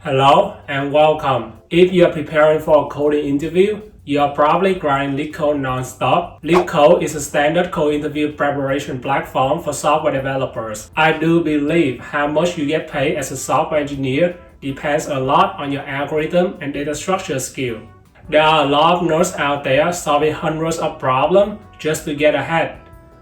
Hello and welcome. If you are preparing for a coding interview, you are probably grinding Leetcode non-stop. Leetcode is a standard code interview preparation platform for software developers. I do believe how much you get paid as a software engineer depends a lot on your algorithm and data structure skill. There are a lot of nerds out there solving hundreds of problems just to get ahead,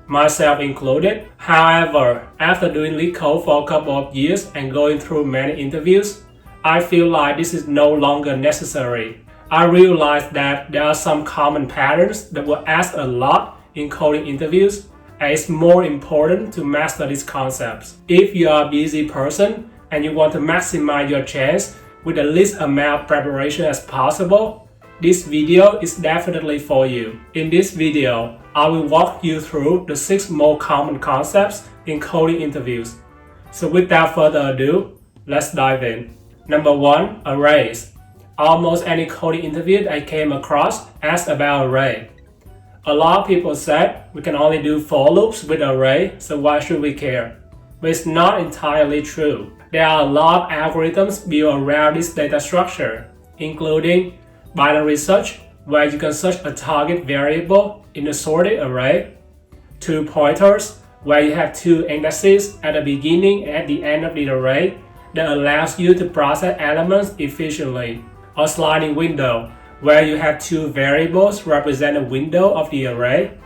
myself included. However, after doing Leetcode for a couple of years and going through many interviews, I feel like this is no longer necessary. I realized that there are some common patterns that were asked a lot in coding interviews, and it's more important to master these concepts. If you are a busy person and you want to maximize your chance with the least amount of preparation as possible, this video is definitely for you. In this video, I will walk you through the 6 most common concepts in coding interviews. So without further ado, let's dive in. Number 1. Arrays. Almost any coding interview I came across asked about array. A lot of people said we can only do for loops with array, so why should we care? But it's not entirely true. There are a lot of algorithms built around this data structure, including binary search, where you can search a target variable in a sorted array, 2 pointers, where you have 2 indexes at the beginning and at the end of the array that allows you to process elements efficiently, or sliding window, where you have 2 variables represent a window of the array.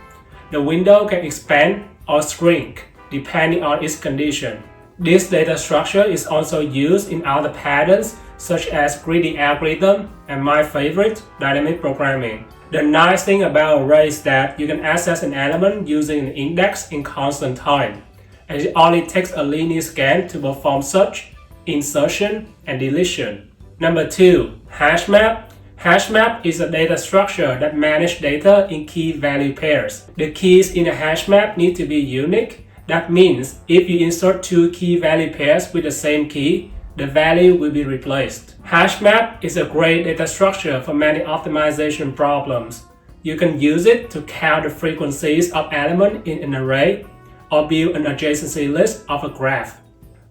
The window can expand or shrink depending on its condition. This data structure is also used in other patterns such as greedy algorithm and my favorite, dynamic programming. The nice thing about arrays is that you can access an element using an index in constant time, and it only takes a linear scan to perform search, insertion, and deletion. Number 2. Hashmap. Hashmap is a data structure that manages data in key value pairs. The keys in a hashmap need to be unique. That means if you insert 2 key value pairs with the same key, the value will be replaced. Hashmap is a great data structure for many optimization problems. You can use it to count the frequencies of elements in an array or build an adjacency list of a graph.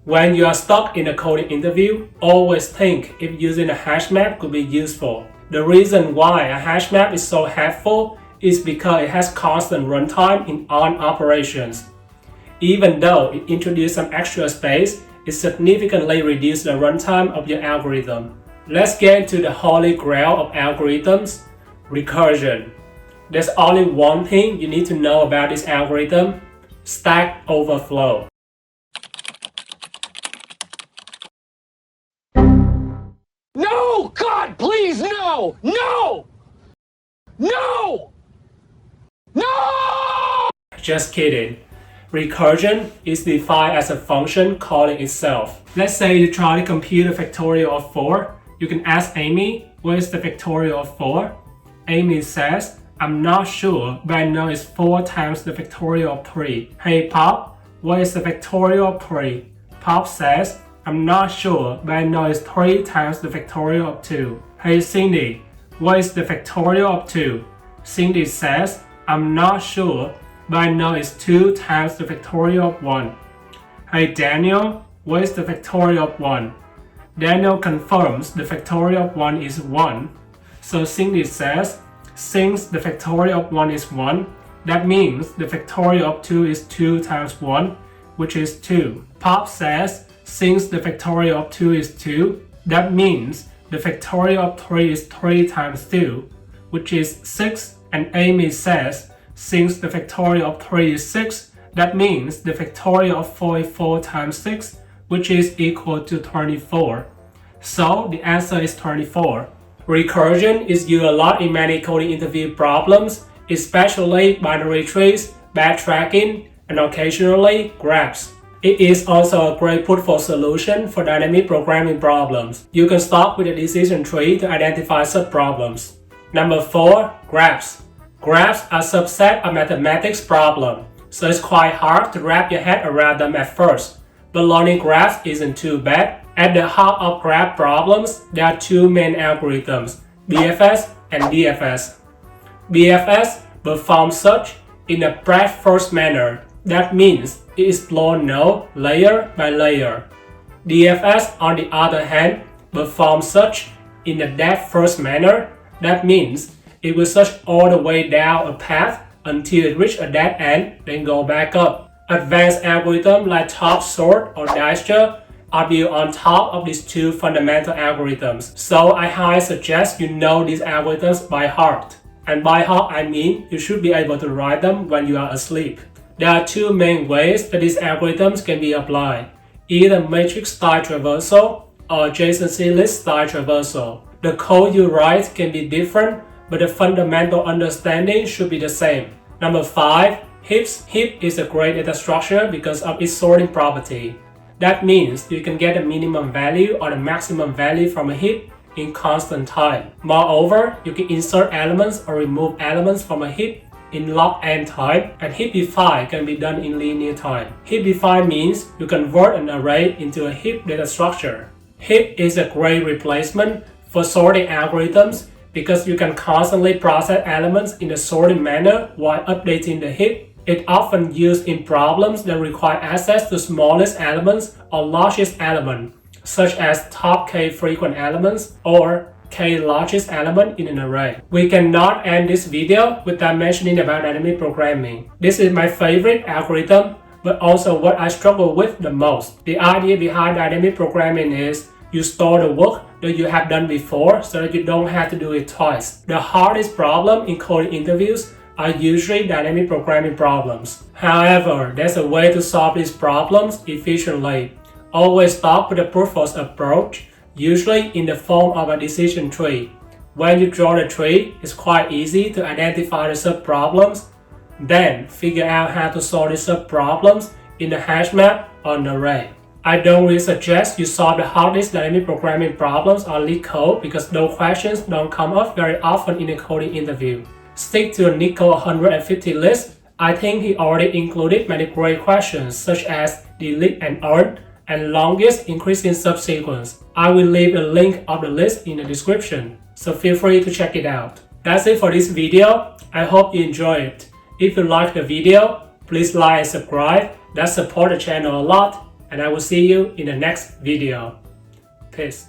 When you are stuck in a coding interview, always think if using a hashmap could be useful. The reason why a hashmap is so helpful is because it has constant runtime in all operations. Even though it introduces some extra space, it significantly reduces the runtime of your algorithm. Let's get into the holy grail of algorithms, recursion. There's only one thing you need to know about this algorithm: Stack Overflow. No! God, please, no! No! No! No! Just kidding. Recursion is defined as a function calling itself. Let's say you try to compute a factorial of 4. You can ask Amy, what is the factorial of 4? Amy says, I'm not sure, but I know it's 4 times the factorial of 3. Hey Pop, what is the factorial of 3? Pop says, I'm not sure, but I know it's 3 times the factorial of 2. Hey Cindy, what is the factorial of 2? Cindy says, I'm not sure, but I know it's 2 times the factorial of 1. Hey Daniel, what is the factorial of 1? Daniel confirms the factorial of 1 is 1. So Cindy says, since the factorial of 1 is 1, that means the factorial of 2 is 2 times 1, which is 2. Pop says, since the factorial of 2 is 2, that means the factorial of 3 is 3 times 2, which is 6. And Amy says, since the factorial of 3 is 6, that means the factorial of 4 is 4 times 6, which is equal to 24. So the answer is 24. Recursion is used a lot in many coding interview problems, especially binary trees, backtracking, and occasionally graphs. It is also a great put-forth solution for dynamic programming problems. You can start with a decision tree to identify such problems. Number 4. Graphs. Graphs are a subset of mathematics problem, so it's quite hard to wrap your head around them at first. But learning graphs isn't too bad. At the heart of graph problems, there are 2 main algorithms, BFS and DFS. BFS performs search in a breadth-first manner. That means it explores node layer by layer. DFS, on the other hand, perform search in a depth-first manner. That means it will search all the way down a path until it reaches a dead end, then go back up. Advanced algorithms like top sort or Dijkstra are built on top of these two fundamental algorithms. So I highly suggest you know these algorithms by heart. And by heart I mean you should be able to write them when you are asleep. There are two main ways that these algorithms can be applied, either matrix style traversal or adjacency list style traversal. The code you write can be different, but the fundamental understanding should be the same. Number 5. Heaps. Heap is a great data structure because of its sorting property. That means you can get a minimum value or the maximum value from a heap in constant time. Moreover, you can insert elements or remove elements from a heap in log n time, and heapify can be done in linear time. Heapify means you convert an array into a heap data structure. Heap is a great replacement for sorting algorithms because you can constantly process elements in a sorted manner while updating the heap. It often used in problems that require access to smallest elements or largest element, such as top k frequent elements or k largest element in an array. We cannot end this video without mentioning about dynamic programming. This is my favorite algorithm, but also what I struggle with the most. The idea behind dynamic programming is you store the work that you have done before so that you don't have to do it twice. The hardest problem in coding interviews are usually dynamic programming problems. However, there's a way to solve these problems efficiently. Always start with a brute force approach, usually in the form of a decision tree. When you draw the tree, it's quite easy to identify the subproblems. Then figure out how to solve the subproblems in the Hashmap or an array. I don't really suggest you solve the hardest dynamic programming problems on Leetcode because those questions don't come up very often in a coding interview. Stick to a Leetcode 150 list. I think he already included many great questions such as delete and earn and longest increasing subsequence. I will leave a link of the list in the description, so feel free to check it out. That's it for this video. I hope you enjoyed it. If you liked the video, please like and subscribe. That supports the channel a lot, and I will see you in the next video. Peace.